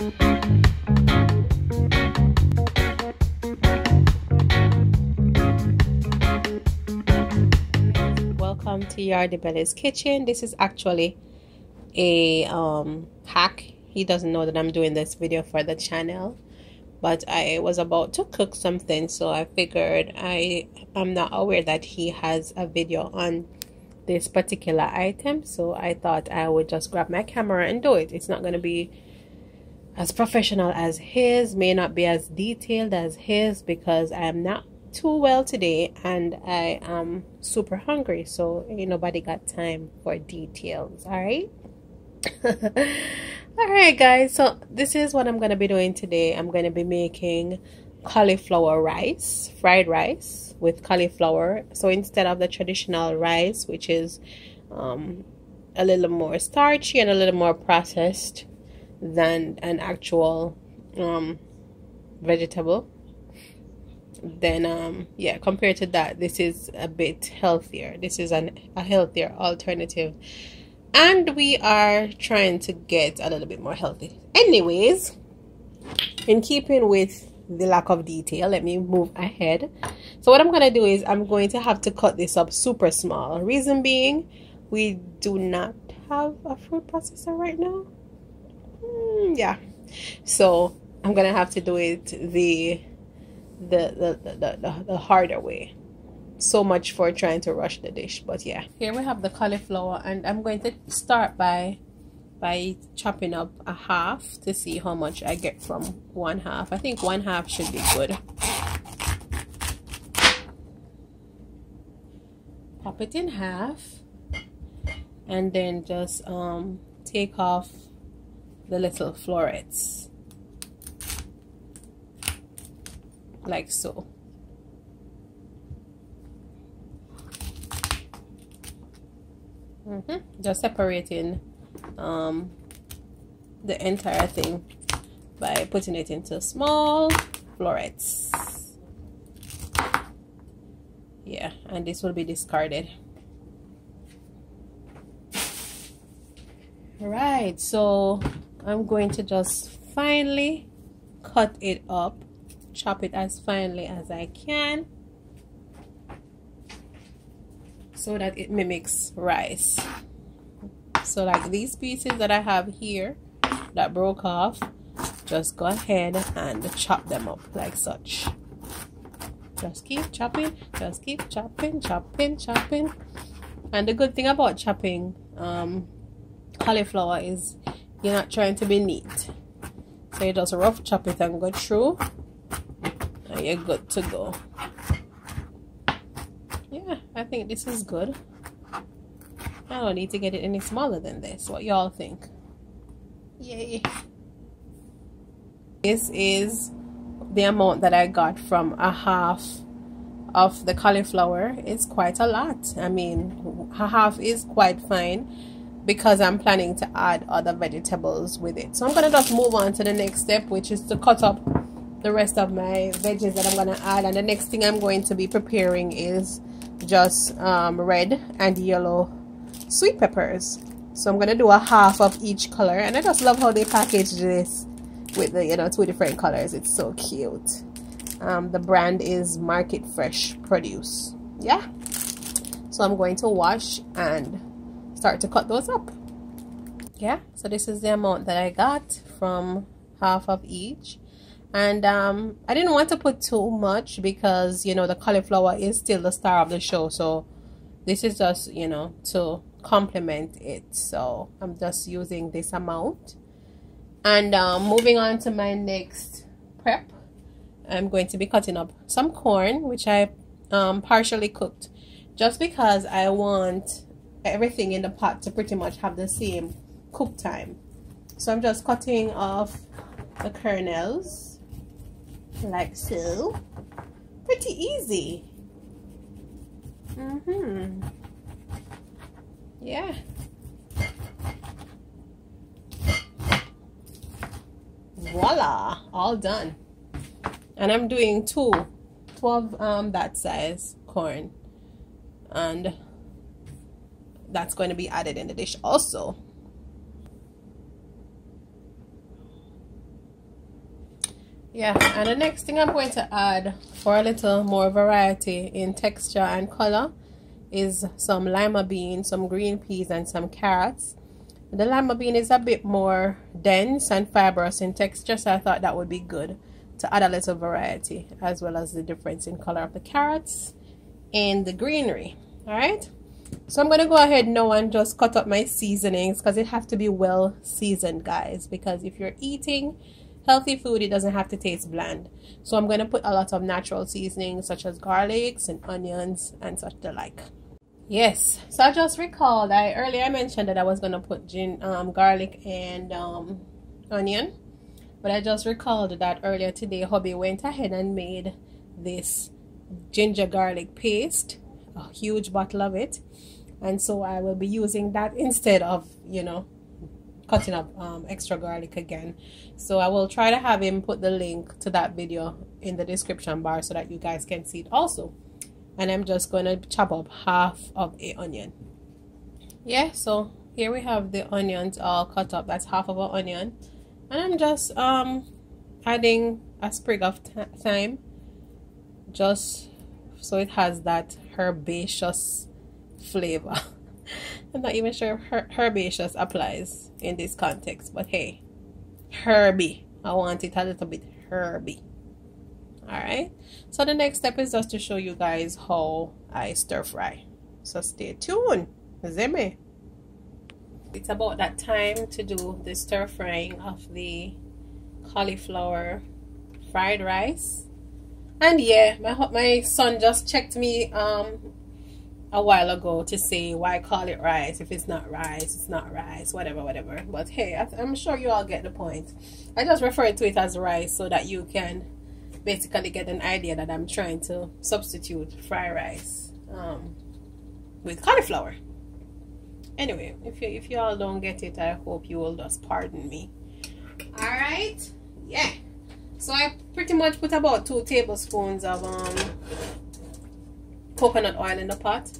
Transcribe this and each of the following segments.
Welcome to Yardie Belly's kitchen. This is actually a hack. He doesn't know that I'm doing this video for the channel, but I was about to cook something, so I figured I'm not aware that he has a video on this particular item, so I thought I would just grab my camera and do it. It's not going to be as professional as his, may not be as detailed as his, because I am not too well today and I am super hungry, so ain't nobody got time for details. All right. All right, guys, so this is what I'm going to be doing today. I'm going to be making cauliflower rice, fried rice with cauliflower. So instead of the traditional rice, which is a little more starchy and a little more processed than an actual vegetable, then yeah, compared to that, this is a bit healthier. This is a healthier alternative, and we are trying to get a little bit more healthy. Anyways, in keeping with the lack of detail, let me move ahead. So what I'm going to do is I'm going to have to cut this up super small. Reason being, we do not have a food processor right now. Yeah, so I'm going to have to do it the harder way. So much for trying to rush the dish, but yeah. Here we have the cauliflower, and I'm going to start by chopping up a half to see how much I get from one half. I think one half should be good. Pop it in half, and then just take off the little florets like so. Just separating the entire thing by putting it into small florets. Yeah, and this will be discarded. Alright, so I'm going to just finely cut it up, chop it as finely as I can, so that it mimics rice. So like these pieces that I have here that broke off, just go ahead and chop them up like such. Just keep chopping, just keep chopping, chopping. And the good thing about chopping cauliflower is you're not trying to be neat, so you just rough chop it and go through, and you're good to go. Yeah, I think this is good. I don't need to get it any smaller than this. What y'all think? Yay. This is the amount that I got from a half of the cauliflower. It's quite a lot. I mean, a half is quite fine because I'm planning to add other vegetables with it. So I'm going to just move on to the next step, which is to cut up the rest of my veggies that I'm going to add. And the next thing I'm going to be preparing is just red and yellow sweet peppers. So I'm gonna do a half of each color, and I just love how they package this with the, you know, 2 different colors. It's so cute. The brand is Market Fresh Produce. Yeah, so I'm going to wash and start to cut those up. Yeah, so this is the amount that I got from half of each. And I didn't want to put too much because, you know, the cauliflower is still the star of the show. So this is just, you know, to complement it. So I'm just using this amount. And moving on to my next prep, I'm going to be cutting up some corn, which I partially cooked, just because I want everything in the pot to pretty much have the same cook time. So I'm just cutting off the kernels like so. Pretty easy. Yeah. Voila, all done. And I'm doing 12 that size corn, and that's going to be added in the dish also. Yeah, and the next thing I'm going to add for a little more variety in texture and color is some lima beans, some green peas, and some carrots. The lima bean is a bit more dense and fibrous in texture, so I thought that would be good to add a little variety, as well as the difference in color of the carrots and the greenery. All right, so I'm going to go ahead now and just cut up my seasonings, because it have to be well seasoned, guys, because if you're eating healthy food, it doesn't have to taste bland. So I'm going to put a lot of natural seasonings such as garlics and onions and such the like. Yes, so I just recalled earlier I mentioned that I was going to put garlic and onion, but I just recalled that earlier today hubby went ahead and made this ginger garlic paste, a huge bottle of it, and so I will be using that instead of, you know, cutting up extra garlic again. So I will try to have him put the link to that video in the description bar so that you guys can see it also. And I'm just going to chop up half of an onion. Yeah, so here we have the onions all cut up. That's half of an onion, and I'm just adding a sprig of thyme, just so it has that herbaceous flavor. I'm not even sure if herbaceous applies in this context, but hey, herby. I want it a little bit herby. Alright, so the next step is just to show you guys how I stir fry. So stay tuned. Zeme. It's about that time to do the stir frying of the cauliflower fried rice. And yeah, my son just checked me a while ago to say, why call it rice if it's not rice, it's not rice, whatever. But hey, I'm sure you all get the point. I just refer to it as rice so that you can basically get an idea that I'm trying to substitute fried rice with cauliflower. Anyway, if you all don't get it, I hope you will just pardon me. Alright, yeah, so I pretty much put about 2 tablespoons of coconut oil in the pot,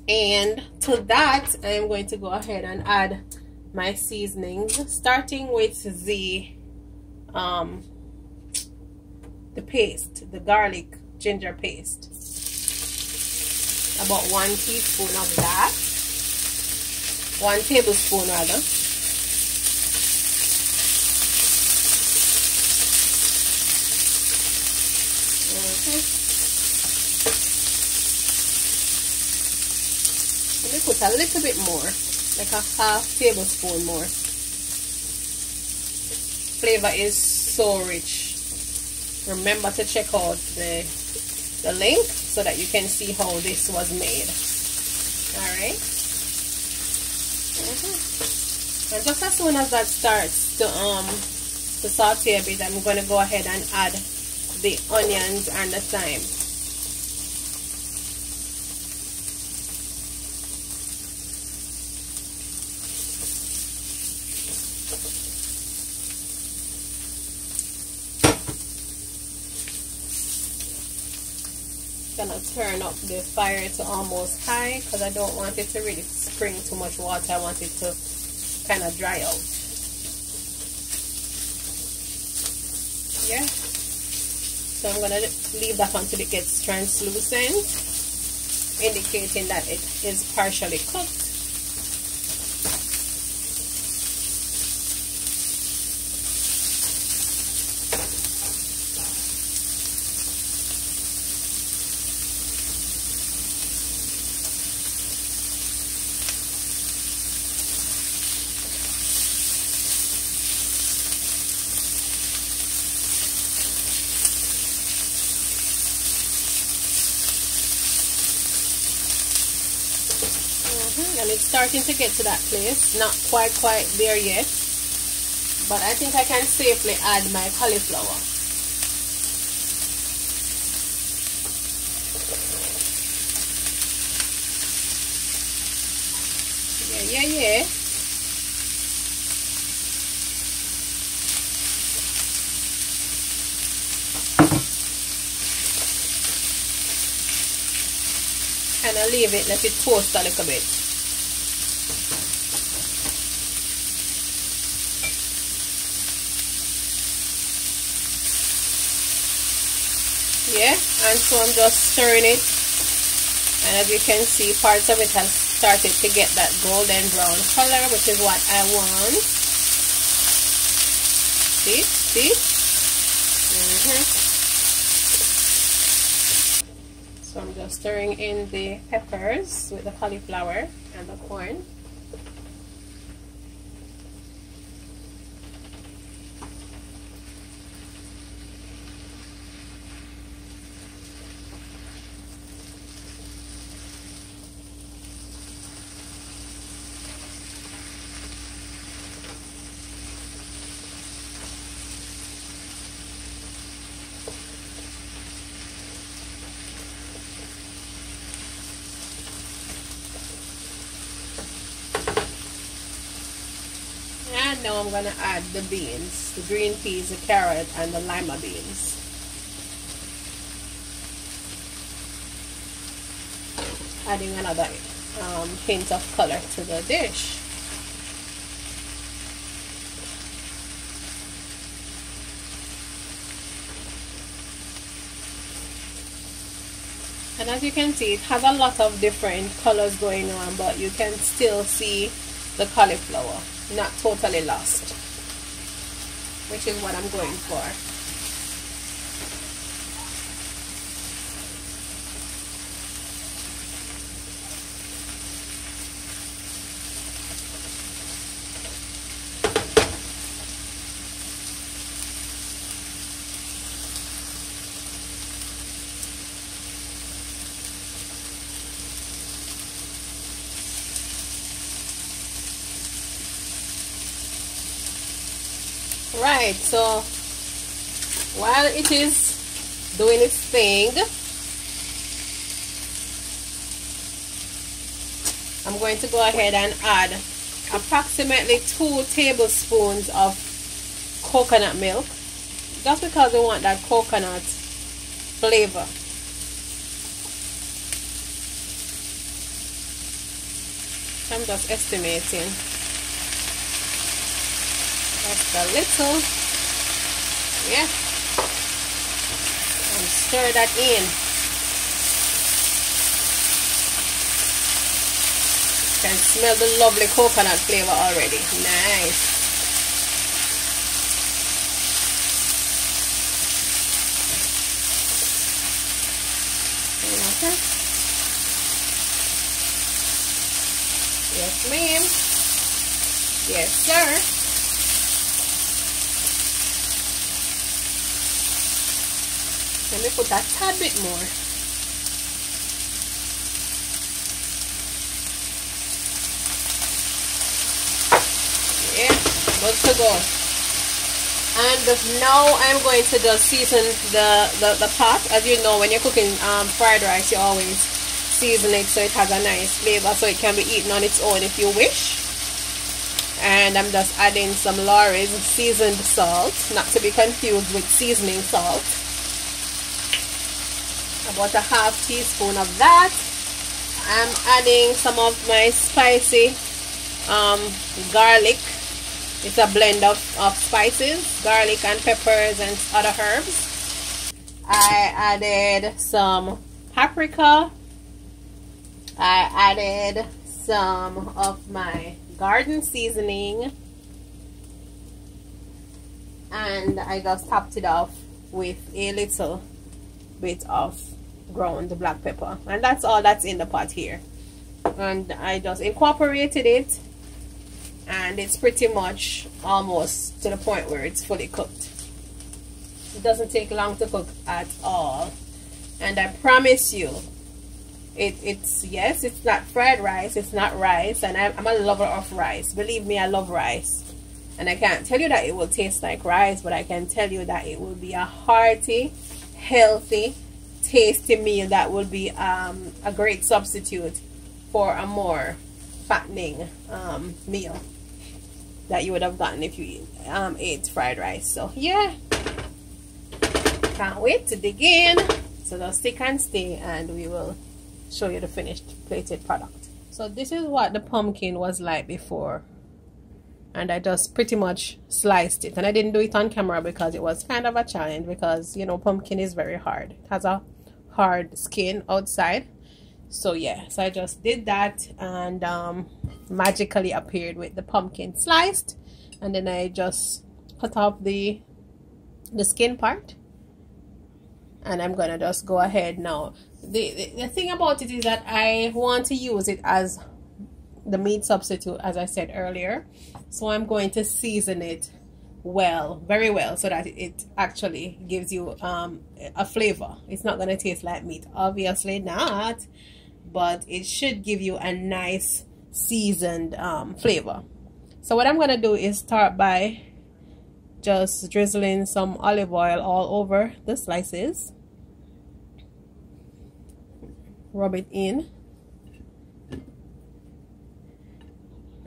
and to that I'm going to go ahead and add my seasonings, starting with the paste, the garlic ginger paste. About 1 teaspoon of that, 1 tablespoon rather. Let me put a little bit more, like a half tablespoon more. Flavor is so rich. Remember to check out the link so that you can see how this was made. Alright. And just as soon as that starts to saute a bit, I'm going to go ahead and add the onions and the thyme. Gonna turn up the fire to almost high because I don't want it to really spring too much water. I want it to kind of dry out. Yeah, so I'm gonna leave that until it gets translucent, indicating that it is partially cooked. And it's starting to get to that place, not quite there yet, but I think I can safely add my cauliflower. Yeah. And I'll leave it, let it toast a little bit. Yeah, and so I'm just stirring it, and as you can see, parts of it has started to get that golden brown color, which is what I want. See? So I'm just stirring in the peppers with the cauliflower and the corn. And now I'm going to add the beans, the green peas, the carrot, and the Lima beans. Adding another hint of color to the dish. And as you can see, it has a lot of different colors going on, but you can still see the cauliflower, not totally lost, which is what I'm going for. Right, so while it is doing its thing, I'm going to go ahead and add approximately 2 tablespoons of coconut milk, just because we want that coconut flavor. I'm just estimating. Just a little, yeah, and stir that in. You can smell the lovely coconut flavor already. Nice. Okay. Yes, ma'am. Yes, sir. Let me put that tad bit more. Yeah, good to go. And now I'm going to just season the pot. As you know, when you're cooking fried rice, you always season it so it has a nice flavor, so it can be eaten on its own if you wish. And I'm just adding some Lawry's seasoned salt, not to be confused with seasoning salt. About a ½ teaspoon of that. I'm adding some of my spicy garlic. It's a blend of spices, garlic and peppers and other herbs. I added some paprika. I added some of my garden seasoning, and I just topped it off with a little bit of ground black pepper, and that's all that's in the pot here. And I just incorporated it, and it's pretty much almost to the point where it's fully cooked. It doesn't take long to cook at all, and I promise you, it's yes, it's not fried rice, it's not rice, and I'm a lover of rice. Believe me, I love rice, and I can't tell you that it will taste like rice, but I can tell you that it will be a hearty, healthy, tasty meal that will be a great substitute for a more fattening meal that you would have gotten if you ate fried rice. So yeah, can't wait to dig in. So just stick and stay, and we will show you the finished plated product. So this is what the pumpkin was like before and I just pretty much sliced it. And I didn't do it on camera because it was kind of a challenge, because you know pumpkin is very hard. It has a hard skin outside. So yeah, so I just did that, and magically appeared with the pumpkin sliced. And then I just cut off the skin part, and I'm gonna just go ahead now. The thing about it is that I want to use it as the meat substitute, as I said earlier. So I'm going to season it well, very well, so that it actually gives you a flavor. It's not going to taste like meat, obviously not, but it should give you a nice seasoned flavor. So what I'm going to do is start by just drizzling some olive oil all over the slices. Rub it in.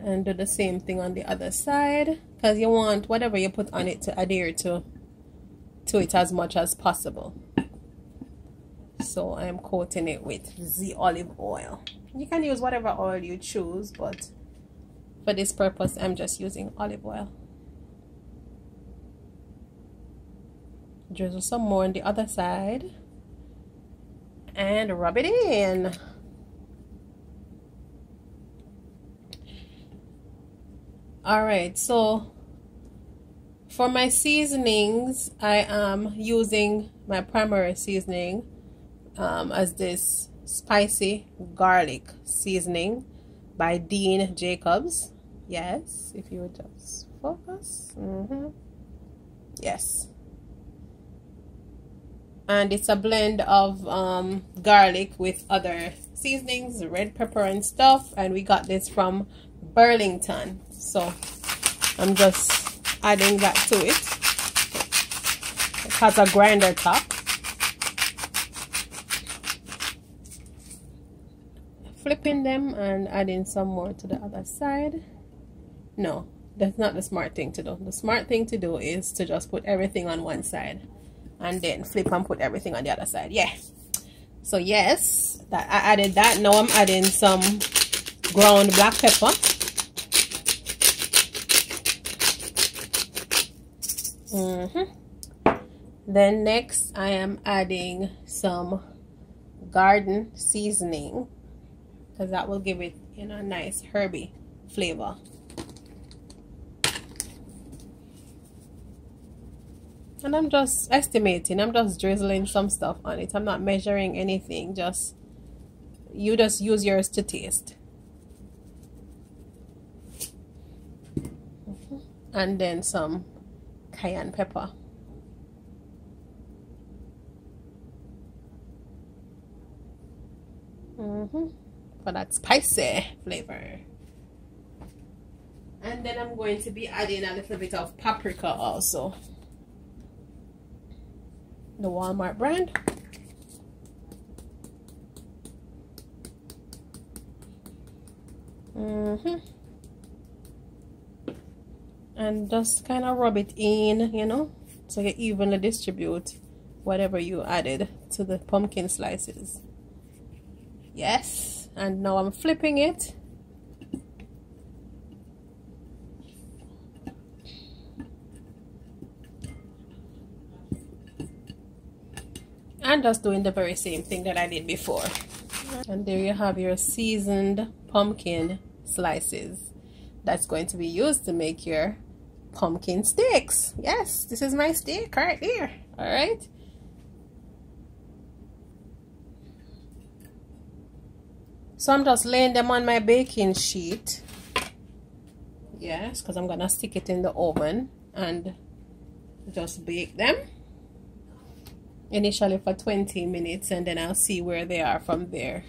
And do the same thing on the other side, because you want whatever you put on it to adhere to it as much as possible. So I'm coating it with the olive oil. You can use whatever oil you choose, but for this purpose I'm just using olive oil. Drizzle some more on the other side and rub it in. Alright, so for my seasonings, I am using my primary seasoning as this spicy garlic seasoning by Dean Jacobs. Yes, if you would just focus. Yes. And it's a blend of garlic with other seasonings, red pepper and stuff, and we got this from Burlington. So I'm just adding that to it. It has a grinder top. Flipping them and adding some more to the other side. No, that's not the smart thing to do. The smart thing to do is to just put everything on one side and then flip and put everything on the other side. Yeah. So yes, that I added that. Now I'm adding some ground black pepper. Then next I am adding some garden seasoning, because that will give it, you know, a nice herby flavor. And I'm just estimating, I'm just drizzling some stuff on it. I'm not measuring anything, just you just use yours to taste. And then some cayenne pepper. For that spicy flavor. And then I'm going to be adding a little bit of paprika also. The Walmart brand. And just kind of rub it in, you know, so you evenly distribute whatever you added to the pumpkin slices. Yes, and now I'm flipping it. And just doing the very same thing that I did before. And there you have your seasoned pumpkin slices. That's going to be used to make your pumpkin steaks. Yes, this is my steak right here. All right. So I'm just laying them on my baking sheet. Yes, because I'm gonna stick it in the oven and just bake them initially for 20 minutes, and then I'll see where they are from there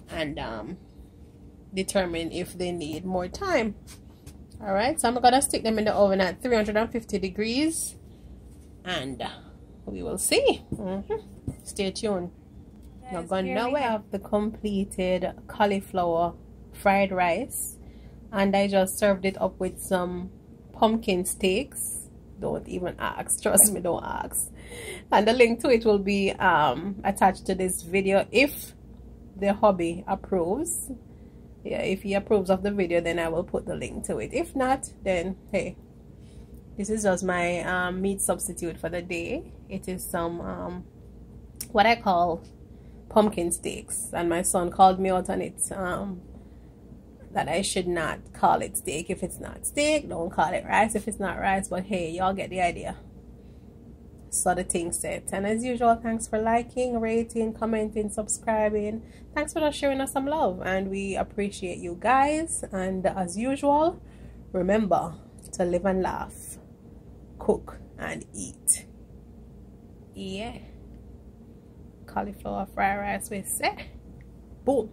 and determine if they need more time. All right, so I'm gonna stick them in the oven at 350 degrees and we will see. Stay tuned. Not going nowhere. I have the completed cauliflower fried rice, and I just served it up with some pumpkin steaks. Don't even ask, trust me, don't ask. And the link to it will be attached to this video if the hubby approves. Yeah, if he approves of the video, then I will put the link to it. If not, then hey, this is just my meat substitute for the day. It is some what I call pumpkin steaks, and my son called me out on it, that I should not call it steak if it's not steak, don't call it rice if it's not rice, but hey, y'all get the idea. So the thing set. And as usual, thanks for liking, rating, commenting, subscribing. Thanks for showing us some love, and we appreciate you guys. And as usual, remember to live and laugh, cook and eat. Yeah, cauliflower fried rice with say boom.